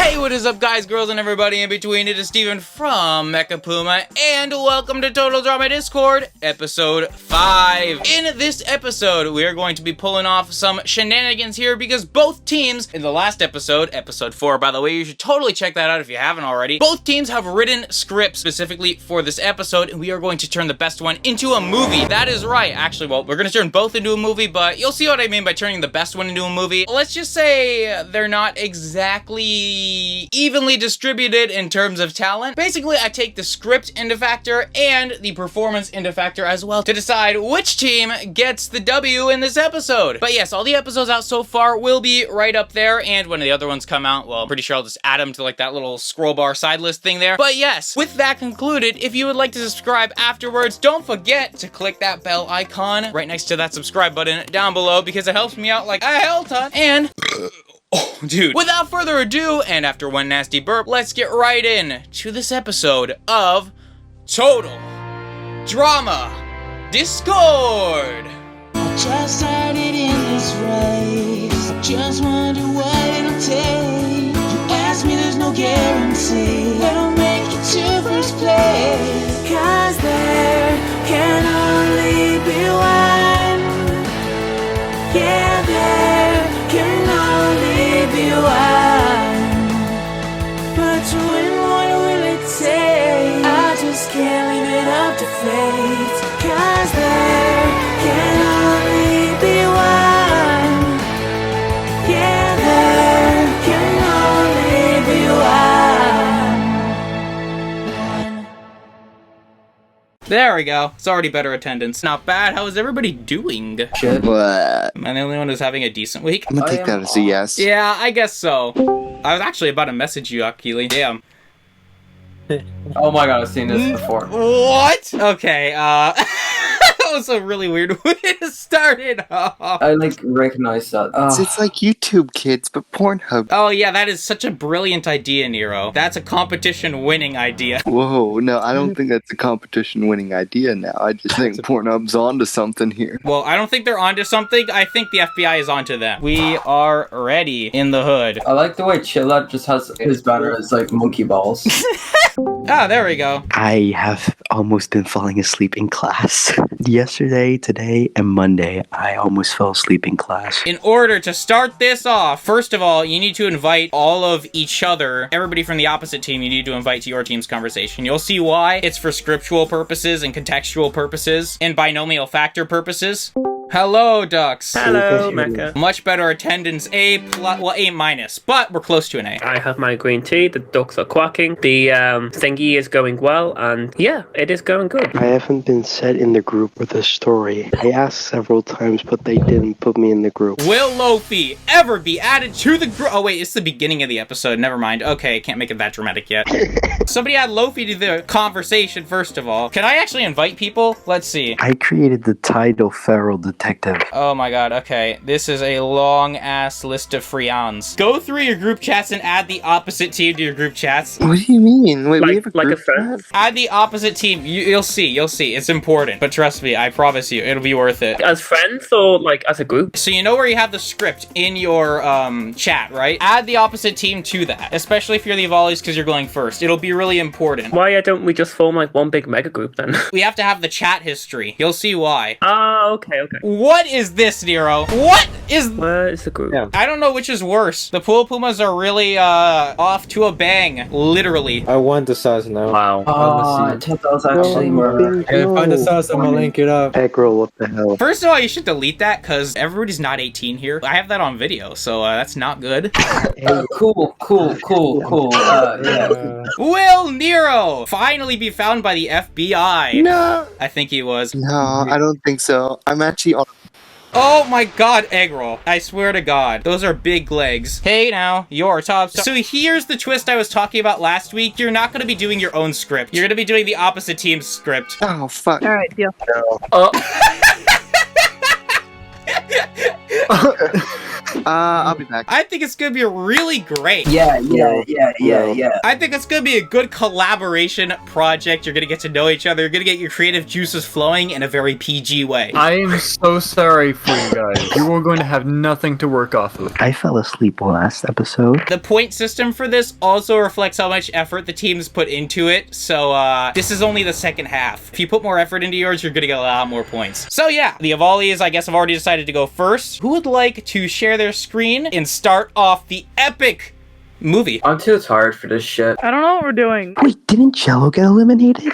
Hey, what is up guys, girls, and everybody in between? It is Steven from MechaPuma, and welcome to Total Drama Discord, episode 5. In this episode, we are going to be pulling off some shenanigans here because both teams, in the last episode, episode 4, by the way, you should totally check that out if you haven't already, both teams have written scripts specifically for this episode, and we are going to turn the best one into a movie. That is right. Actually, well, we're going to turn both into a movie, but you'll see what I mean by turning the best one into a movie. Let's just say they're not exactly evenly distributed in terms of talent. Basically, I take the script into factor and the performance into factor as well to decide which team gets the W in this episode. But yes, all the episodes out so far will be right up there, and when the other ones come out, well, I'm pretty sure I'll just add them to like that little scroll bar side list thing there. But yes, with that concluded, if you would like to subscribe afterwards, don't forget to click that bell icon right next to that subscribe button down below because it helps me out like a hell ton. And oh, dude. Without further ado, and after one nasty burp, let's get right in to this episode of Total Drama Discord. I just started in this race. I just wonder what it'll take. You ask me, there's no guarantee that I'll make it to first place. 'Cause there can only be one. Yeah, there can only be one. But to win, what will it take? I just can't leave it up to fate. 'Cause there can only be one. Yeah, there can only be one. There we go. It's already better attendance. Not bad. How is everybody doing? Shit. What? Am I the only one who's having a decent week? I'm gonna take that as a yes. Yeah, I guess so. I was actually about to message you, Akili. Damn. Oh my god, I've seen this before. What? Okay, that was a really weird way to start it off. I like recognize that. It's like YouTube Kids, but Pornhub. Oh yeah, that is such a brilliant idea, Nero. That's a competition-winning idea. Whoa, no, I don't think that's a competition-winning idea now. I just think Pornhub's onto something here. Well, I don't think they're onto something. I think the FBI is onto them. We are ready in the hood. I like the way Chilla just has his banner as like monkey balls. Ah, there we go. I have almost been falling asleep in class. Yesterday, today, and Monday, I almost fell asleep in class. In order to start this off, first of all, you need to invite all of each other, everybody from the opposite team, you need to invite to your team's conversation. You'll see why. It's for scriptural purposes and contextual purposes and binomial factor purposes. Hello, ducks. Hello, Mecha. Much better attendance, A+, well, A-, but we're close to an A. I have my green tea, the ducks are quacking, the thingy is going well, and yeah, it is going good. I haven't been set in the group with a story. I asked several times, but they didn't put me in the group. Will Lofi ever be added to the group? Oh wait, it's the beginning of the episode, never mind. Okay, can't make it that dramatic yet. Somebody add Lofi to the conversation, first of all. Can I actually invite people? Let's see. I created the title Feral Detective. Oh my god, okay. This is a long-ass list of friends. Go through your group chats and add the opposite team to your group chats. What do you mean? Wait, we have a Like a group friend? chat? Add the opposite team. You'll see. It's important. But trust me, I promise you, it'll be worth it. As friends or like as a group? So you know where you have the script in your chat, right? Add the opposite team to that, especially if you're the volleys because you're going first. It'll be really important. Why don't we just form like one big mega group then? We have to have the chat history. You'll see why. Ah, okay. What is this, Nero? What is... Where is the group? I don't know which is worse. The Pool Pumas are really off to a bang, literally. I want the sauce now. Wow. I thought that was actually murder. Hey, find the sauce, I'm gonna link it up. Egg roll, what the hell? First of all, you should delete that because everybody's not 18 here. I have that on video, so that's not good. Cool. Yeah. Will Nero finally be found by the FBI? No. I think he was. No, I don't think so. I'm actually on. Oh my god, egg roll. I swear to god. Those are big legs. Hey now, your top. So here's the twist I was talking about last week. You're not going to be doing your own script. You're going to be doing the opposite team's script. Oh, fuck. Alright, deal. I'll be back. I think it's gonna be really great. Yeah. I think it's gonna be a good collaboration project. You're gonna get to know each other. You're gonna get your creative juices flowing in a very PG way. I am so sorry for you guys. You are going to have nothing to work off of. I fell asleep last episode. The point system for this also reflects how much effort the teams put into it. So this is only the second half. If you put more effort into yours, you're gonna get a lot more points. So yeah, the Avali's, I guess, have already decided to go first. Who would like to share their screen and start off the epic movie? I'm too tired for this shit. I don't know what we're doing. Wait, didn't Jello get eliminated?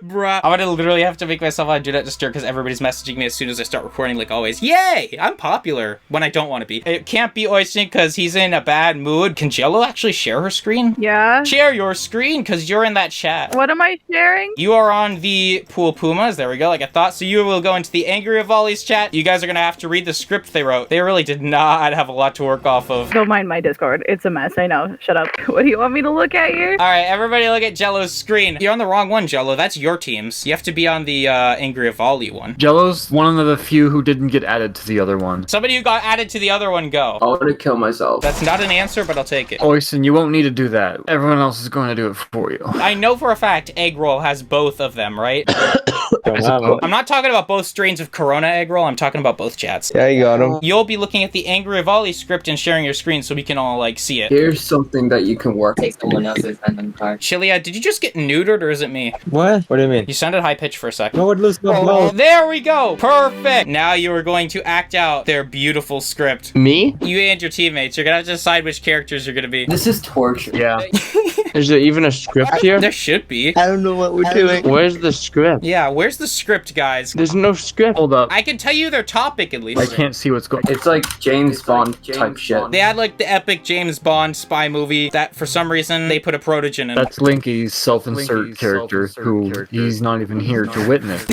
Bruh. I'm gonna literally have to make myself on Do Not Disturb because everybody's messaging me as soon as I start recording, like always. Yay! I'm popular when I don't want to be. It can't be Oisin because he's in a bad mood. Can Jello actually share her screen? Yeah? Share your screen because you're in that chat. What am I sharing? You are on the Pool Pumas. There we go, like I thought. So you will go into the Angry Avali's chat. You guys are gonna have to read the script they wrote. They really did not have a lot to work off of. Don't mind my Discord. It's a mess. I know. Shut up. What do you want me to look at here? All right, everybody look at Jello's screen. You're on the wrong one, Jello. That's your team's. You have to be on the Angry Avali one. Jello's one of the few who didn't get added to the other one. Somebody who got added to the other one, go. I want to kill myself. That's not an answer, but I'll take it. Oisin, you won't need to do that. Everyone else is going to do it for you. I know for a fact Egg Roll has both of them, right? Don't have it. I'm not talking about both strains of Corona Egg Roll. I'm talking about both chats. Yeah, you got him. You'll be looking at the Angry Avali script and sharing your screen so we can all, like, see it. Here's something that you can work. Take someone else's random card. Chilia, did you just get neutered or is it me? What? What do you mean? You sounded high-pitched for a second. No one lose no blow. There we go! Perfect! Now you are going to act out their beautiful script. Me? You and your teammates. You're gonna have to decide which characters you're gonna be. This is torture. Yeah. Is there even a script here? There should be. I don't know what we're doing. Where's the script? Yeah, where's the script, guys? There's no script. Hold up. I can tell you their topic at least. I can't see what's going on. It's like James Bond type shit. They had like the epic James Bond spy movie that for some reason they put a protogen in. That's Linky's self-insert character, who he's not even here to witness.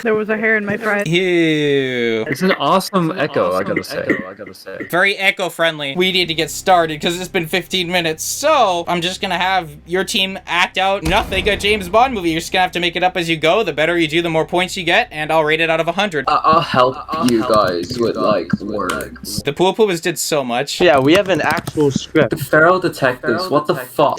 There was a hair in my fry. Ew. It's an awesome echo, I gotta say. Very eco-friendly. We need to get started because it's been 15 minutes. So I'm just gonna have your team act out nothing a James Bond movie. You're just gonna have to make it up as you go. The better you do, the more points you get, and I'll rate it out of 100. I'll help you guys with like words. The Pool Pumas did so much. Yeah, we have an actual script. Feral detectives. What the fuck?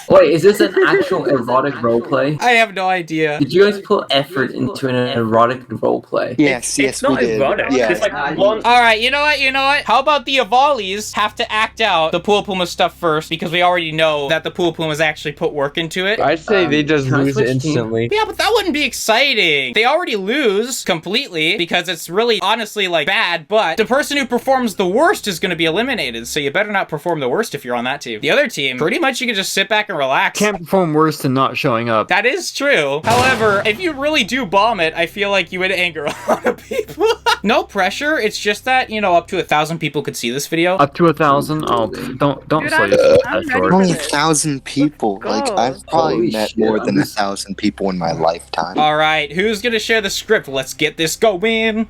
Wait, is this an actual erotic roleplay? I have no idea. Did you guys put effort into an erotic roleplay? Yes, It's not erotic. Yeah. It's like one. All right, you know what? How about the Avalis have to act out the Pool Puma stuff first because we already know that the Pool Pumas actually put work into it. I'd say they just can I lose switch instantly. Yeah, but that wouldn't be exciting. They already lose completely because it's really honestly like bad, but the person who performs the worst is going to be eliminated, so you better not perform the worst if you're on that team. The other team, pretty much you can just sit back and relax. Can't perform worse than not showing up. That is true. However, if you really do bomb it, I feel like you would anger a lot of people. No pressure. It's just that, you know, up to 1,000 people could see this video. Up to 1,000? Oh, don't Dude, slow I'm yourself ready that for short. Only this. 1,000 people. Like, Go. I've probably Holy met shit, more than I'm 1,000 people in my lifetime. All right, who's gonna share the script? Let's get this going.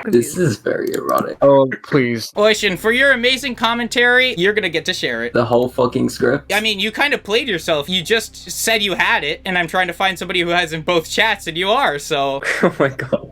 This is very erotic. Oh, please. Ocean, for your amazing commentary, you're gonna get to share it. The whole fucking script. I mean, you kind of played yourself. You just said you had it, and I'm trying to find somebody who has in both chats, and you are, so... Oh my god.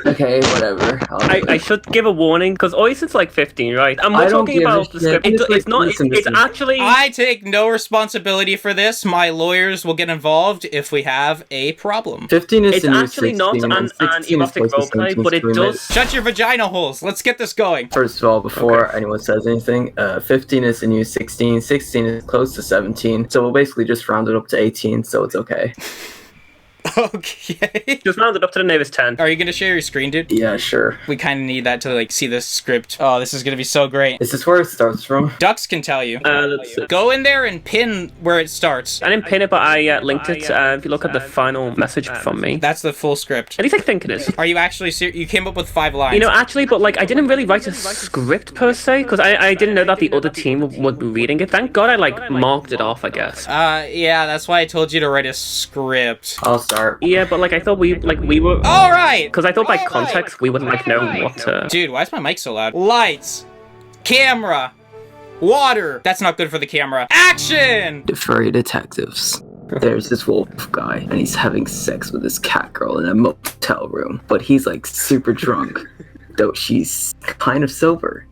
Okay, whatever. I should give a warning because Oisin's like 15, right? I'm I not don't talking give a about the shit. script. It's Like, not. listen, It's listen. actually. I take no responsibility for this. My lawyers will get involved if we have a problem. 15 is It's the new actually 16, not and an 16 is erotic supposed to roleplay, sentence but it remit. does. Shut your vagina holes. Let's get this going. First of all, before anyone says anything, 15 is the new 16, 16 is close to 17, so we'll basically just round it up to 18, so it's okay. Okay. Just rounded up to the nearest 10. Are you gonna share your screen, dude? Yeah, sure. We kind of need that to, like, see this script. Oh, this is gonna be so great. Is this where it starts from? Ducks can tell you. Let's see. Go in there and pin where it starts. I didn't pin it, but I linked it. If you look at the final message from me, That's the full script. at least I think it is. Are you actually you came up with 5 lines? You know, actually, but like, I didn't really write a script per se, because I didn't know that the other team would be reading it. Thank God I like marked it off, I guess. Yeah, that's why I told you to write a script. I'll start. Yeah, but like, I thought we were. All right. Because I thought by context we wouldn't like know what to. Dude, why is my mic so loud? Lights, camera, water. That's not good for the camera. Action! The Furry detectives. There's this wolf guy, and he's having sex with this cat girl in a motel room. But he's like super drunk, though she's kind of sober.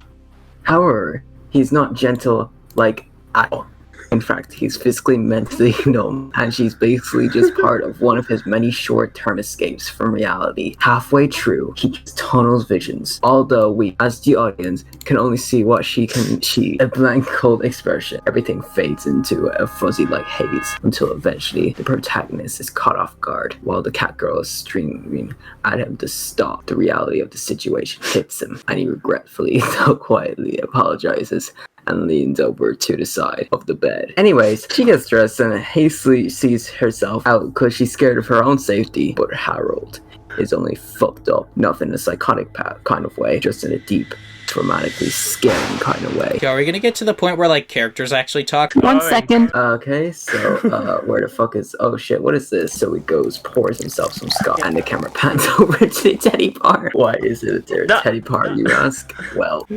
However, he's not gentle like at all. In fact, he's physically, mentally numb, and she's basically just part of one of his many short-term escapes from reality. Halfway through, he just tunnels visions, although we, as the audience, can only see what she can see. A blank, cold expression. Everything fades into a fuzzy like haze, until eventually the protagonist is caught off guard, while the cat girl is screaming at him to stop. The reality of the situation hits him, and he regretfully, though quietly, apologizes and leans over to the side of the bed. Anyways, she gets dressed and hastily sees herself out because she's scared of her own safety. But Harold is only fucked up, not in a psychotic kind of way, just in a deep, traumatically scaring kind of way. Okay, are we gonna get to the point where, like, characters actually talk? 1 second. Okay, so, where the fuck is... Oh shit, what is this? So he goes, pours himself some scotch, and the camera pans over to the teddy bar. Why is it a teddy bar, you ask? Well...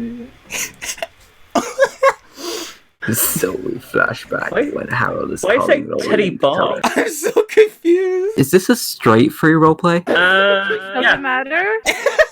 So we flashback when Harold is calling the Teddy Bar? I'm so confused. Is this a straight free roleplay? Doesn't matter.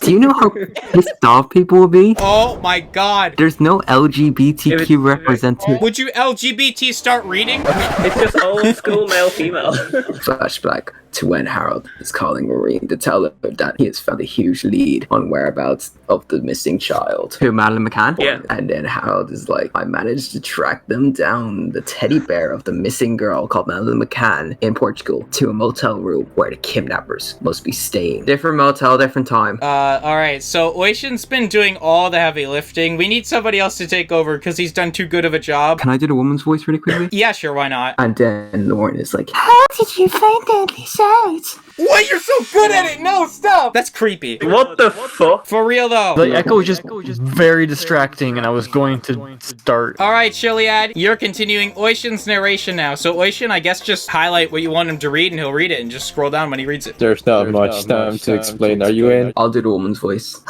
Do you know how pissed off people will be? Oh my god. There's no LGBTQ represented. Would you LGBT start reading? It's just old school male female. Flashback to when Harold is calling Maureen to tell her that he has found a huge lead on whereabouts of the missing child. Who, Madeline McCann? Yeah. And then Harold is like, I managed to track them down, the teddy bear of the missing girl called Madeline McCann in Portugal, to a motel room where the kidnappers must be staying. Different motel, different time. Alright, so Oishin's been doing all the heavy lifting. We need somebody else to take over because he's done too good of a job. Can I do the woman's voice really quickly? Yeah, sure, why not? And then Lauren is like, How did you find that out? What? You're so good at it! No, stop! That's creepy. What the fuck? For real, though. The echo was just very distracting, and I was going to start. Alright, Chiliad, you're continuing Oishin's narration now. So Oishin, I guess just highlight what you want him to read and he'll read it and just scroll down when he reads it. There's not much time to explain. Are you in? I'll do the woman's voice.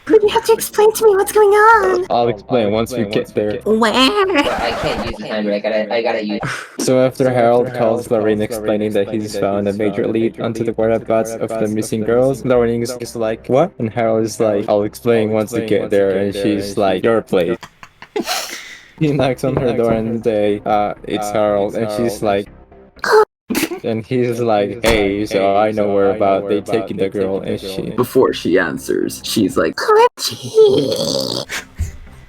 You have to explain to me what's going on. I'll explain once we get there. Where? I can't use the timer. I gotta use. So after Harold calls Lorraine explaining that he's found a major lead onto the whereabouts of the missing girls, Lorraine is just like, what? And Harold is like, I'll explain once we get there, and she's like, your place. He knocks on her door and say, it's Harold, and she's like, and he's like, hey, so I know where about they taking the girl, and she... Before she answers, she's like, Reggie.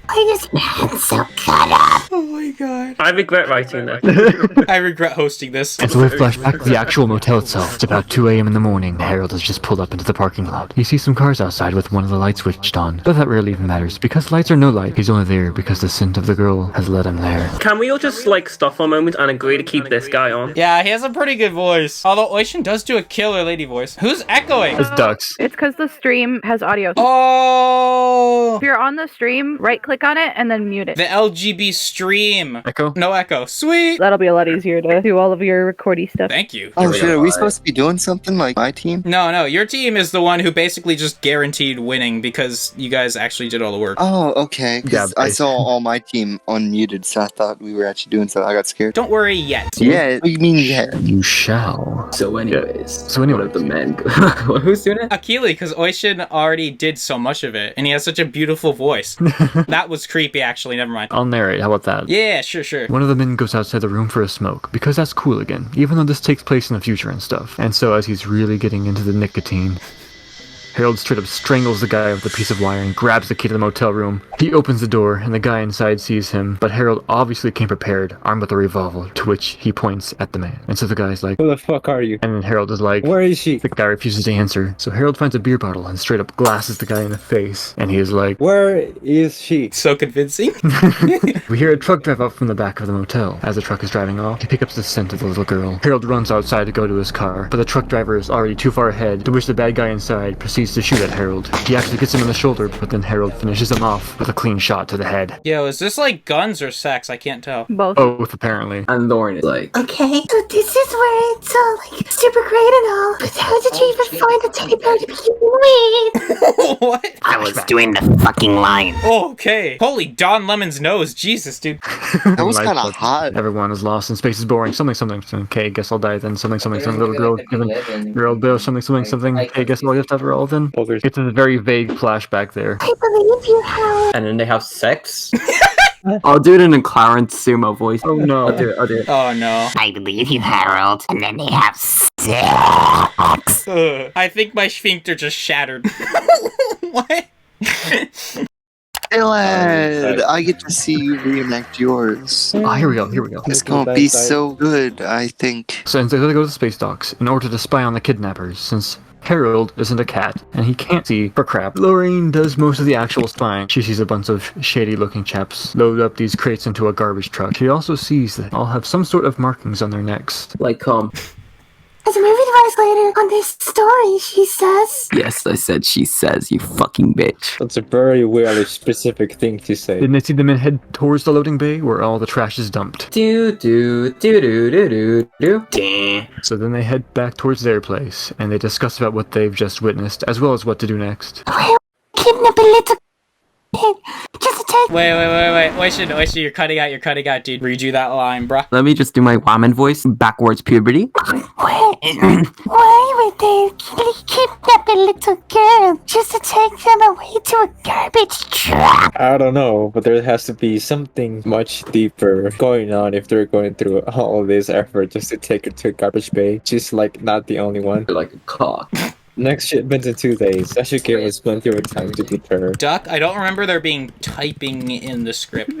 Why is your hand so cut up? Oh my god. I regret writing that. I regret hosting this. And so we flash back to the actual motel itself. It's about 2 a.m. in the morning. Harold has just pulled up into the parking lot. He sees some cars outside with one of the lights switched on. But that rarely even matters, because lights or no light, he's only there because the scent of the girl has led him there. Can we all just, like, stop for a moment and agree to keep this guy on? Yeah, he has a pretty good voice. Although Oishin does do a killer lady voice. Who's echoing? It's ducks. It's because the stream has audio. Oh! If you're on the stream, right-click on it and then mute it. The LGB stream. Echo? No echo. Sweet! That'll be a lot easier to do all of your recordy stuff. Thank you. Oh shit, are we supposed to be doing something like my team? No, your team is the one who basically just guaranteed winning because you guys actually did all the work. Oh, okay. 'Cause Yeah, I saw all my team unmuted, so I thought we were actually doing something. I got scared. Don't worry yet. Yeah, what do you mean yeah? You shall. so anyways. So anyway, One of the men who's doing it? Akili, because Oishin already did so much of it, and he has such a beautiful voice. That was creepy, actually. Never mind. I'll narrate. How about that? Yeah, sure. One of the men goes outside the room for a smoke, because that's cool again, even though this takes place in the future and stuff. And so as he's really getting into the nicotine, Harold straight up strangles the guy with a piece of wire and grabs the key to the motel room. He opens the door, and the guy inside sees him, but Harold obviously came prepared, armed with a revolver, to which he points at the man. And so the guy's like, Who the fuck are you? and then Harold is like, Where is she? the guy refuses to answer. So Harold finds a beer bottle and straight up glasses the guy in the face. And he is like, Where is she? So convincing. we hear a truck drive up from the back of the motel. As the truck is driving off, he picks up the scent of the little girl. Harold runs outside to go to his car, but the truck driver is already too far ahead, to which the bad guy inside proceeds proceeds to shoot at Harold. He actually gets him in the shoulder, but then Harold finishes him off with a clean shot to the head. Yo, is this like guns or sex? I can't tell. Both. Both, apparently. And Lauren is like, Okay, so this is where it's all like super great and all, but how did you even find the teddy bear to begin with? What? I was doing the fucking line. Oh, okay. Holy Don Lemon's nose. Jesus, dude. That was Life kind of was- hot. Everyone is lost and space is boring. Something, something, something. Okay, guess I'll die then. Something, something, something. Little girl given girl bill. Something, something, something. Okay, guess I'll have to roll then. It's a very vague flashback there. I believe you, Howard. and then they have sex. I'll do it in a Clarence Sumo voice. Oh no. I'll do it. Oh no. I believe you, Harold. And then they have sex. I think my sphincter just shattered. What? Dylan, I get to see you reenact yours. Ah, here we go. It's gonna be so good, I think. So they gotta go to the space docks in order to spy on the kidnappers, since Harold isn't a cat, and he can't see for crap. Lorraine does most of the actual spying. She sees a bunch of shady-looking chaps load up these crates into a garbage truck. She also sees that all have some sort of markings on their necks. Like, As a movie translator on this story, she says. Yes, I said she says, you fucking bitch. That's a very weirdly specific thing to say. Didn't they see the men head towards the loading bay where all the trash is dumped? Do. So then they head back towards their place, and they discuss about what they've just witnessed, as well as what to do next. Kidnap a little kid. Just to take. Wait. Wait, you're cutting out, dude. Redo that line, bruh. Let me just do my woman voice. Backwards puberty. Why would they kidnap a little girl just to take them away to a garbage truck? I don't know, but there has to be something much deeper going on if they're going through all this effort just to take her to a garbage bay. She's like not the only one. Like a cock. Next shipment in 2 days. That should give us plenty of time to deter. Duck, I don't remember there being typing in the script.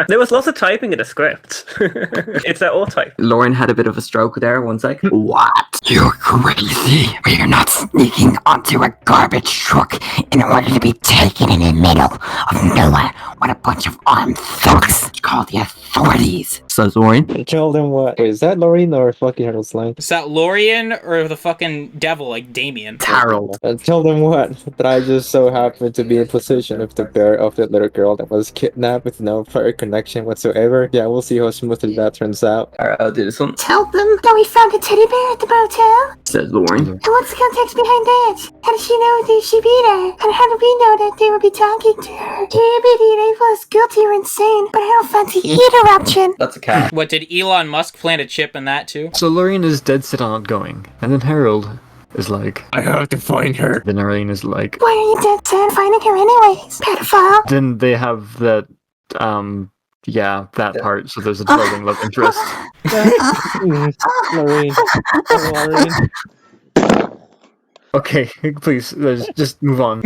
There was lots of typing in the script. It's that all type. Lauren had a bit of a stroke there, 1 sec. What? You're crazy. We're not sneaking onto a garbage truck in order to be taken in the middle of nowhere. What a bunch of armed thugs. Call the authorities. Says Lauren. Tell them what. Wait, is that Lorraine or fucking Harold's line? Is that Lorian or the fucking devil like Damien? Harold. Tell them what? That I just so happened to be in possession of the bear of that little girl that was kidnapped with no prior connection whatsoever. Yeah, we'll see how smoothly that turns out. Alright, I'll do this one. Tell them that we found a teddy bear at the motel. Says Lauren. And what's the context behind that? How does she know that she beat her? And how do we know that they would be talking to her? Maybe they feel us guilty or insane, but I don't fancy either option. That's a cat. What, did Elon Musk plant a chip in that too? So Lorraine is dead set on not going, and then Harold is like, I have to find her. then Lorraine is like, Why are you dead set on finding her anyways, pedophile? then they have that, that part, so there's a developing love interest. Lorraine. Lorraine. Okay, please, just move on.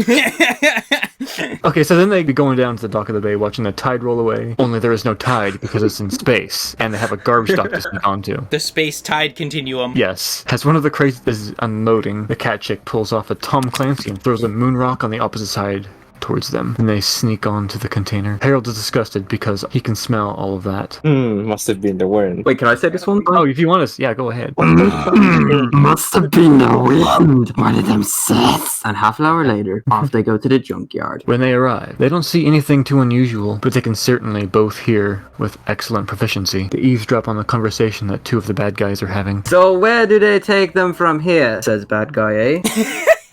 Okay, so then they be going down to the dock of the bay watching the tide roll away, only there is no tide because it's in space, and they have a garbage dock to sneak onto. The space tide continuum. Yes. As one of the crates is unloading, the cat chick pulls off a Tom Clancy and throws a moon rock on the opposite side towards them, and they sneak onto the container. Harold is disgusted because he can smell all of that. Must have been the wind. Wait, can I say this one? Oh, if you want us, yeah, go ahead. Must have been the wind. One of them says. And half an hour later, off they go to the junkyard. When they arrive, they don't see anything too unusual, but they can certainly both hear with excellent proficiency. They eavesdrop on the conversation that two of the bad guys are having. So where do they take them from here? Says bad guy A.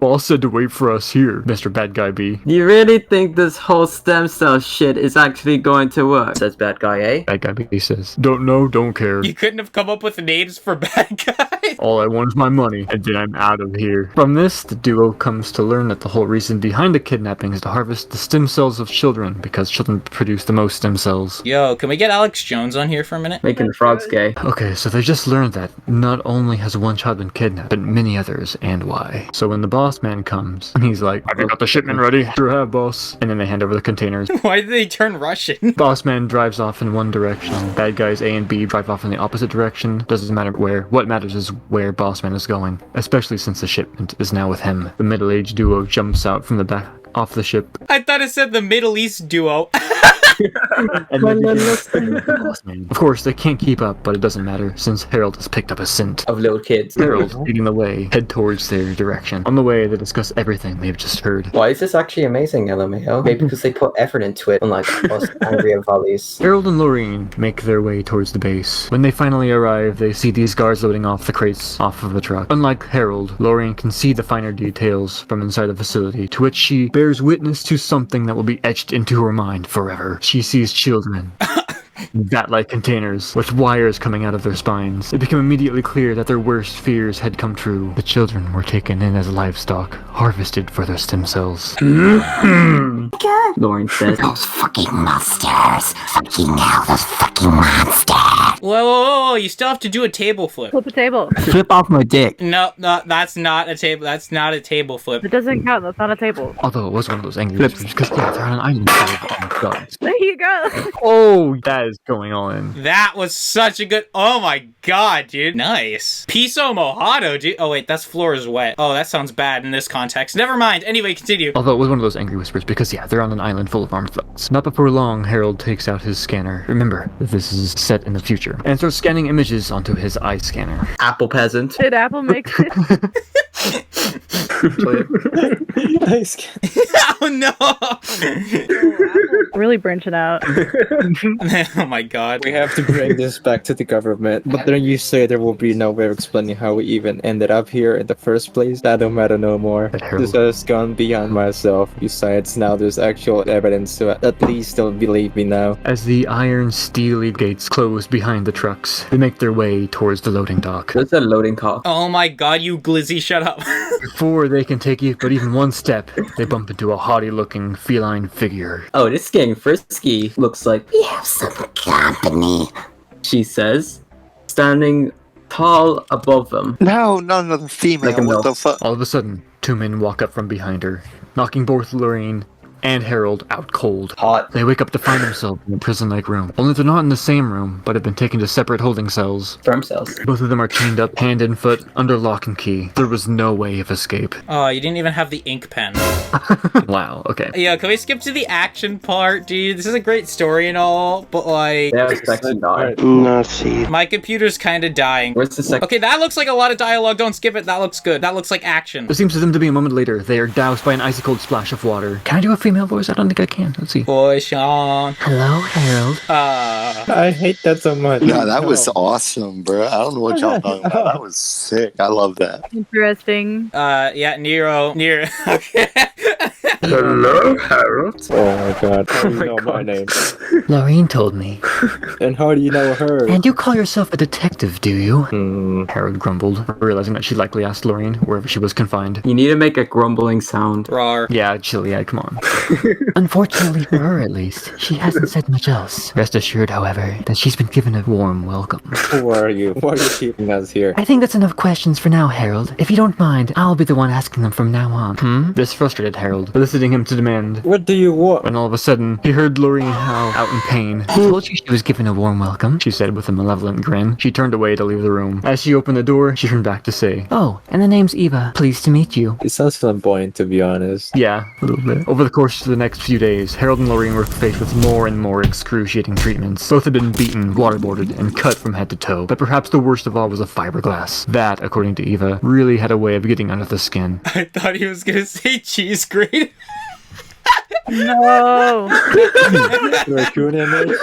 Boss said to wait for us here, Mr. Bad Guy B. You really think this whole stem cell shit is actually going to work? Says bad guy A. Bad Guy B says, don't know, don't care. You couldn't have come up with names for bad guys? All I want is my money, and then I'm out of here. From this, the duo comes to learn that the whole reason behind the kidnapping is to harvest the stem cells of children, because children produce the most stem cells. Yo, can we get Alex Jones on here for a minute? Making the frogs gay. Okay, so they just learned that not only has one child been kidnapped, but many others, and why. So when the boss man comes, he's like, have you got the shipment ready? Sure have, boss. And then they hand over the containers. Why did they turn Russian? Boss man drives off in one direction. Bad guys A and B drive off in the opposite direction. Doesn't matter where. What matters is where boss man is going, especially since the shipment is now with him. The middle-aged duo jumps out from the back off the ship. I thought it said the Middle East duo. And then of course, they can't keep up, but it doesn't matter since Harold has picked up a scent Of little kids. Harold, leading the way, head towards their direction. On the way, they discuss everything they've just heard. Why is this actually amazing, LMAO? Maybe because they put effort into it, unlike us angry and volleys. Harold and Lorraine make their way towards the base. When they finally arrive, they see these guards loading off the crates off of the truck. Unlike Harold, Lorraine can see the finer details from inside the facility, to which she bears witness to something that will be etched into her mind forever. She sees children. Bat-like containers with wires coming out of their spines. It became immediately clear that their worst fears had come true. The children were taken in as livestock, harvested for their stem cells. Lauren says, Those fucking monsters. Fucking hell, those fucking monsters. Whoa, you still have to do a table flip. Flip a table. Flip off my dick. No, that's not a table. That's not a table flip. It doesn't count. That's not a table. Although it was one of those angry whispers, because yeah, they're on an island full of guns. There you go. Oh, that is going on. That was such a good. Oh my god, dude. Nice. Piso mojado, dude. Oh wait, that's floor is wet. Oh, that sounds bad in this context. Never mind. Anyway, continue. Although it was one of those angry whispers, because yeah, they're on an island full of armed thugs. Not before long, Harold takes out his scanner. Remember, this is set in the future. And starts scanning images onto his eye scanner. Apple peasant. Did Apple make it? Oh no. Really branching out. Oh my god. We have to bring this back to the government, but then you say there will be no way of explaining how we even ended up here in the first place. That don't matter no more. This has gone beyond myself. Besides, now there's actual evidence, so at least they'll believe me now. As the iron steely gates close behind the trucks, they make their way towards the loading dock. There's a loading dock. Oh my god, you glizzy, shut up. Before they can take but even one step, they bump into a haughty-looking feline figure. Oh, this getting frisky. Looks like We have some company. she says, standing tall above them. No, not another female. Like a What the milf. fuck? All of a sudden, two men walk up from behind her, knocking both Lorraine and Harold out cold. Hot. They wake up to find themselves in a prison-like room. Only they're not in the same room, but have been taken to separate holding cells. Sperm cells. Both of them are chained up, hand and foot, under lock and key. There was no way of escape. Oh, you didn't even have the ink pen. Wow, okay. Yeah, can we skip to the action part, dude? This is a great story and all, but like... They have sex and die. Nazi. My computer's kind of dying. Where's the sex? Okay, that looks like a lot of dialogue. Don't skip it. That looks good. That looks like action. It seems to them to be a moment later. They are doused by an icy cold splash of water. Can I do a female voice? I don't think I can. Let's see. Boy, Sean. Hello, Harold. I hate that so much. No, that was awesome, bro. I don't know what y'all talking about. That was sick. I love that. Interesting. Yeah, Nero. Okay. Hello, Harold. Oh my god, how do you know my name? Lorraine told me. And how do you know her? And you call yourself a detective, do you? Harold grumbled, realizing that she likely asked Lorraine wherever she was confined. You need to make a grumbling sound. Rar. Yeah, chilly-eyed, come on. Unfortunately for her, at least, she hasn't said much else. Rest assured, however, that she's been given a warm welcome. Who are you? Why are you keeping us here? I think that's enough questions for now, Harold. If you don't mind, I'll be the one asking them from now on. This frustrated Harold, eliciting him to demand. What do you want? When all of a sudden, he heard Lorraine howl out in pain. I told you she was given a warm welcome, she said with a malevolent grin. She turned away to leave the room. As she opened the door, she turned back to say, "Oh, and the name's Eva. Pleased to meet you." It sounds flamboyant, to be honest. Yeah, a little bit. Over the course of the next few days, Harold and Lorraine were faced with more and more excruciating treatments. Both had been beaten, waterboarded, and cut from head to toe. But perhaps the worst of all was a fiberglass. That, according to Eva, really had a way of getting under the skin. I thought he was gonna say cheese grate. No. Raccoon image?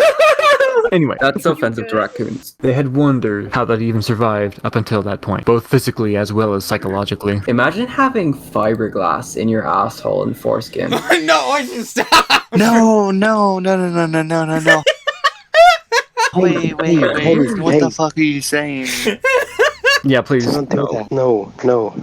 Anyway, That's offensive to raccoons. they had wondered how that even survived up until that point, both physically as well as psychologically. Imagine having fiberglass in your asshole and foreskin. No, I should stop. No. Wait. What the fuck are you saying? Yeah, please. Don't do that. No.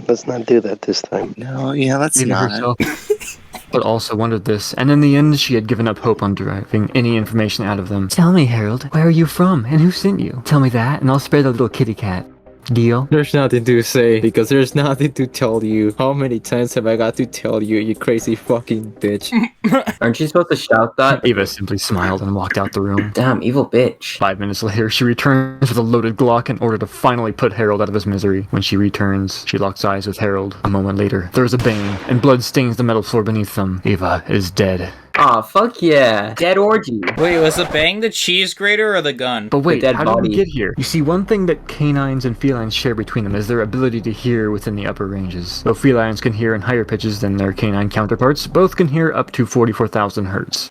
Let's not do that this time. No, yeah, that's Eva not. herself, but also wondered this, and in the end, she had given up hope on deriving any information out of them. Tell me, Harold, where are you from, and who sent you? Tell me that, and I'll spare the little kitty cat. Deal? There's nothing to say, because there's nothing to tell you. How many times have I got to tell you, you crazy fucking bitch? Aren't you supposed to shout that? Eva simply smiled and walked out the room. Damn, evil bitch. 5 minutes later, she returns with a loaded Glock in order to finally put Harold out of his misery. When she returns, she locks eyes with Harold. A moment later, there is a bang, and blood stains the metal floor beneath them. Eva is dead. Aw, fuck yeah. Dead orgy. Wait, was the bang the cheese grater or the gun? But wait, dead how did body. we get here? You see, one thing that canines and felines share between them is their ability to hear within the upper ranges. Though felines can hear in higher pitches than their canine counterparts, both can hear up to 44,000 hertz.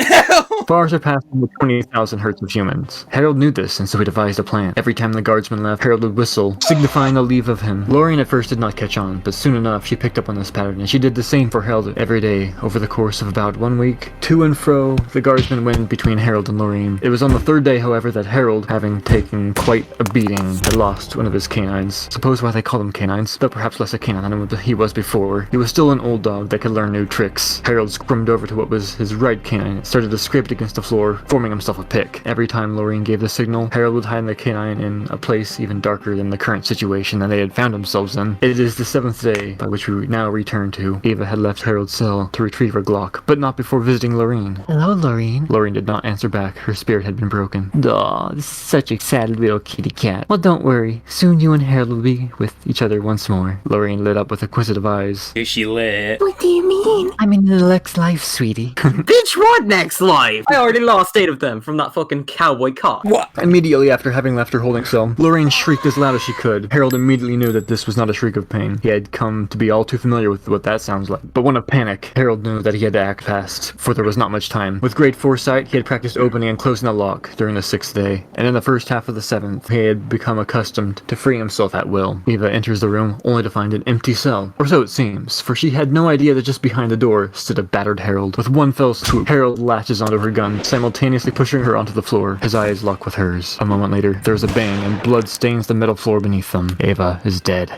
Far surpassing the 20,000 hertz of humans. Harold knew this, and so he devised a plan. Every time the guardsman left, Harold would whistle, signifying a leave of him. Lorraine at first did not catch on, but soon enough she picked up on this pattern, and she did the same for Harold every day over the course of about 1 week. To and fro, the guardsman went between Harold and Lorraine. It was on the third day, however, that Harold, having taken quite a beating, had lost one of his canines. Suppose why they call them canines, though perhaps less a canine than he was before. He was still an old dog that could learn new tricks. Harold scrummed over to what was his right canine and started to scrape it against the floor, forming himself a pick. Every time Lorraine gave the signal, Harold would hide the canine in a place even darker than the current situation that they had found themselves in. It is the 7th day, by which we now return to. Ava had left Harold's cell to retrieve her Glock, but not before visiting Lorraine. Hello, Lorraine. Lorraine did not answer back. Her spirit had been broken. Aw, this is such a sad little kitty cat. Well, don't worry. Soon you and Harold will be with each other once more. Lorraine lit up with inquisitive eyes. Is she lit? What do you mean? I'm in the next life, sweetie. Bitch, what next life? I already lost 8 of them from that fucking cowboy cock. What? Immediately after having left her holding cell, Lorraine shrieked as loud as she could. Harold immediately knew that this was not a shriek of pain. He had come to be all too familiar with what that sounds like. But one of panic, Harold knew that he had to act fast, for there was not much time. With great foresight, he had practiced opening and closing the lock during the 6th day, and in the first half of the 7th, he had become accustomed to freeing himself at will. Eva enters the room, only to find an empty cell. Or so it seems, for she had no idea that just behind the door stood a battered Harold. With one fell swoop, Harold latches onto her gun, simultaneously pushing her onto the floor. His eyes lock with hers. A moment later, there's a bang, and blood stains the metal floor beneath them. Ava is dead.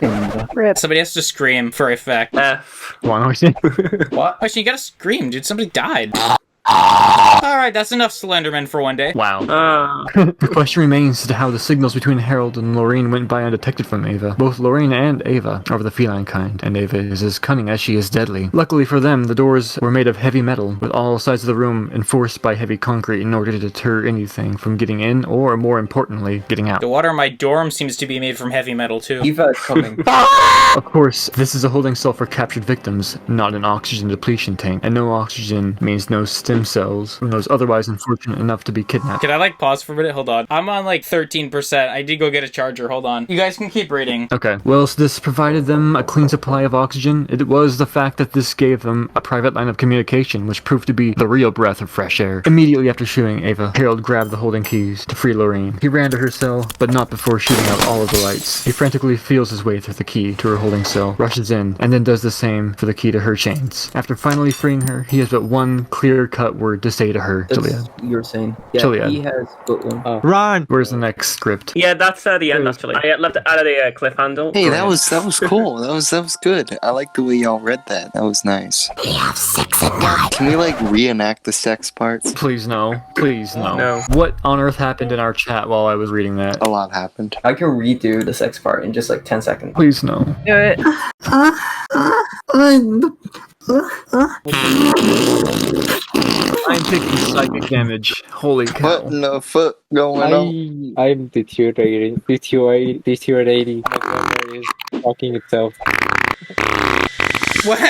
Rip. Somebody has to scream for effect. One question. What? Actually, you gotta scream, dude. Somebody died. Alright, that's enough Slenderman for one day. Wow. The question remains as to how the signals between Harold and Lorraine went by undetected from Ava. Both Lorraine and Ava are of the feline kind, and Ava is as cunning as she is deadly. Luckily for them, the doors were made of heavy metal, with all sides of the room enforced by heavy concrete in order to deter anything from getting in, or more importantly, getting out. The water in my dorm seems to be made from heavy metal, too. Eva is coming. Of course, this is a holding cell for captured victims, not an oxygen depletion tank, and no oxygen means no stem cells from those otherwise unfortunate enough to be kidnapped. Can I, like, pause for a minute? Hold on. I'm on, like, 13%. I did go get a charger. Hold on. You guys can keep reading. Okay. Well, so this provided them a clean supply of oxygen. It was the fact that this gave them a private line of communication, which proved to be the real breath of fresh air. Immediately after shooting Ava, Harold grabbed the holding keys to free Lorraine. He ran to her cell, but not before shooting out all of the lights. He frantically feels his way through the key to her holding cell, rushes in, and then does the same for the key to her chains. After finally freeing her, he has but one clear-cut word to say to her. Julia. You were saying. Yeah, Julia. he has but one. Run! Where's the next script? Yeah, that's the end actually. I left it out of the cliff handle. Hey, that was cool. That was good. I like the way y'all read that. That was nice. They have sex at night. Can we like reenact the sex parts? Please no. Please no. No. What on earth happened in our chat while I was reading that? A lot happened. I can redo the sex part in just like 10 seconds. Please no. Do it. I'm taking psychic damage. Holy cow. What in the fuck going on? I'm deteriorating. My memory is fucking itself. What?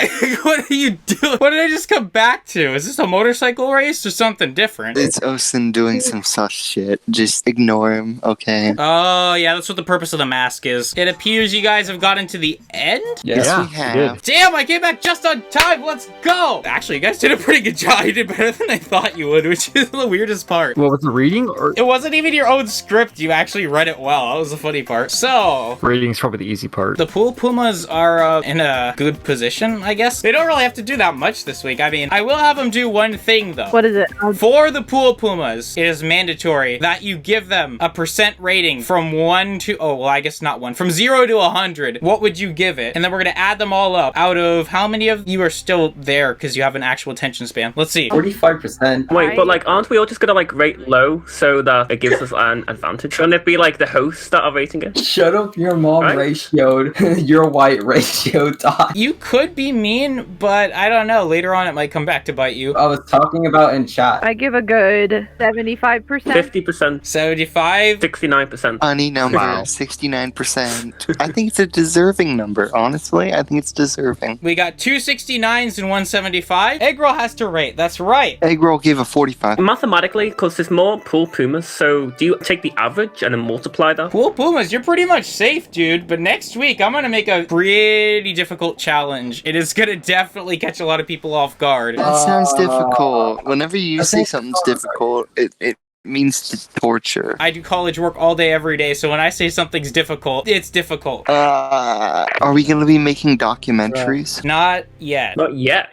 What are you doing? What did I just come back to? Is this a motorcycle race or something different? It's Osin doing some sus shit. Just ignore him, okay? Oh, yeah, that's what the purpose of the mask is. It appears you guys have gotten to the end? Yes, Yeah, we have. Damn, I came back just on time. Let's go. Actually, you guys did a pretty good job. You did better than I thought you would, which is the weirdest part. What was the reading? Or It wasn't even your own script. You actually read it well. That was the funny part. So, reading's probably the easy part. the pool pumas are in a good position, I guess. They don't really have to do that much this week. I mean, I will have them do one thing, though. What is it? For the pool pumas, it is mandatory that you give them a % rating from 1 to, oh, well, I guess not 1, from 0 to 100. What would you give it? And then we're gonna add them all up. Out of how many of you are still there because you have an actual attention span? Let's see. 45%. Wait, but like, aren't we all just gonna like rate low so that it gives us an advantage? Shouldn't it be like the hosts that are rating it? Shut up, your mom Right? ratioed. Your white ratio dot. You could could be mean, but I don't know. Later on, it might come back to bite you. I was talking about in chat. I give a good 75%. 50%. 75? 69%. Funny number, 69%. I think it's a deserving number, honestly. I think it's deserving. We got 2 69s and 175. Egg roll has to rate. That's right. Egg roll gave a 45. Mathematically, because there's more pool pumas, so do you take the average and then multiply that? Pool Pumas, you're pretty much safe, dude. But next week, I'm gonna make a pretty difficult challenge. It is gonna definitely catch a lot of people off guard. That sounds difficult. Whenever you say something's difficult, it means torture. I do college work all day, every day, so when I say something's difficult, it's difficult. Are we gonna be making documentaries? Not yet. Not yet.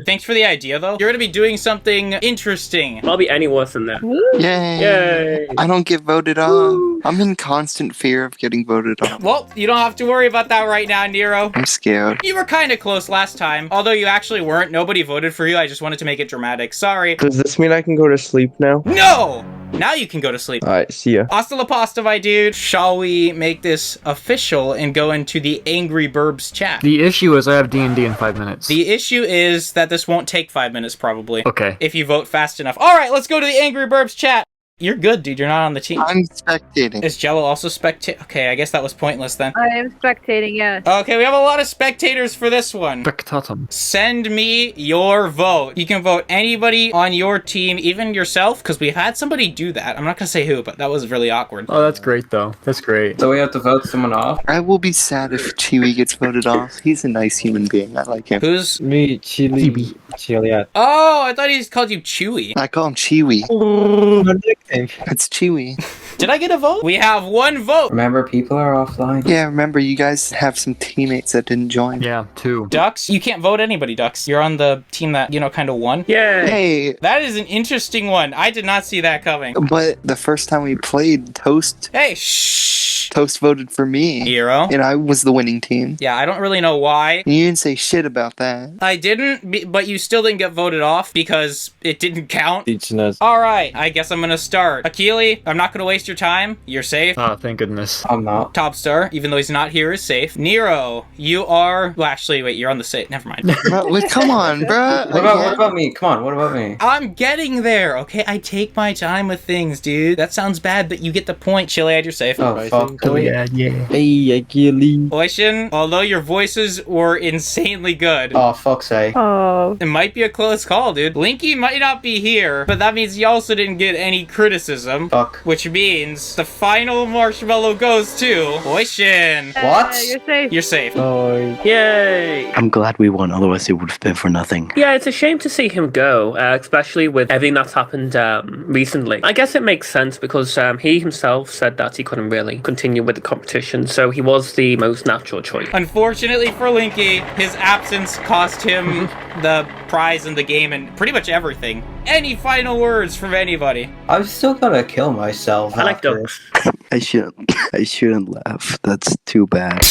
Thanks for the idea, though. You're gonna be doing something interesting. I'll be any worse than that. Yay! Yay! I don't get voted on. I'm in constant fear of getting voted on. Well, you don't have to worry about that right now, Nero. I'm scared. You were kind of close last time. Although you actually weren't. Nobody voted for you. I just wanted to make it dramatic. Sorry. Does this mean I can go to sleep now? No! Now you can go to sleep. Alright, see ya. Hasta la pasta, my dude. Shall we make this official and go into the Angry Burbs chat? The issue is I have D&D in 5 minutes. The issue is that this won't take 5 minutes, probably. Okay. If you vote fast enough. Alright, let's go to the Angry Burbs chat. You're good, dude. You're not on the team. I'm spectating. Is Jello also spectating? Okay, I guess that was pointless then. I am spectating, yes. Okay, we have a lot of spectators for this one. Spectatum. Send me your vote. You can vote anybody on your team, even yourself, because we've had somebody do that. I'm not going to say who, but that was really awkward. Oh, that's great, though. That's great. So we have to vote someone off? I will be sad if Chewie gets voted off. He's a nice human being. I like him. Who's? Me, Chili. Chiliad. Oh, I thought he called you Chewy. I call him Chewie. My nickname. It's Chewie. Did I get a vote? We have one vote. Remember, people are offline. Yeah, remember, you guys have some teammates that didn't join. Yeah, 2. Ducks? You can't vote anybody, Ducks. You're on the team that, kind of won. Yay! Hey, That is an interesting one. I did not see that coming. but the first time we played, Toast Hey, shh. voted for me. Hero. And I was the winning team. Yeah, I don't really know why. You didn't say shit about that. I didn't, but you still didn't get voted off because it didn't count. Teaching us. Alright, I guess I'm gonna start. Akili, I'm not gonna waste your time. You're safe. Oh, thank goodness. I'm not. Top Star, even though he's not here, is safe. Nero, you are... Well, actually, wait, you're on the safe. Never mind. Wait, come on, bruh. What about me? Come on, what about me? I'm getting there, okay? I take my time with things, dude. That sounds bad, but you get the point. Chiliad, you're safe. Oh, fuck. Oh, yeah, yeah. Hey, Achilles. Oishin, although your voices were insanely good, Oh, fuck's sake. Oh. it might be a close call, dude. Linky might not be here, but that means you also didn't get any criticism. Fuck. Which means the final marshmallow goes to Oishin. What? You're safe. You're safe. Oh, Yay! I'm glad we won, otherwise it would have been for nothing. Yeah, it's a shame to see him go, especially with everything that's happened recently. I guess it makes sense because he himself said that he couldn't really continue with the competition, so he was the most natural choice. Unfortunately for Linky, his absence cost him the prize in the game and pretty much everything. Any final words from anybody? I've still gotta kill myself. I like after. ducks. I shouldn't laugh. That's too bad.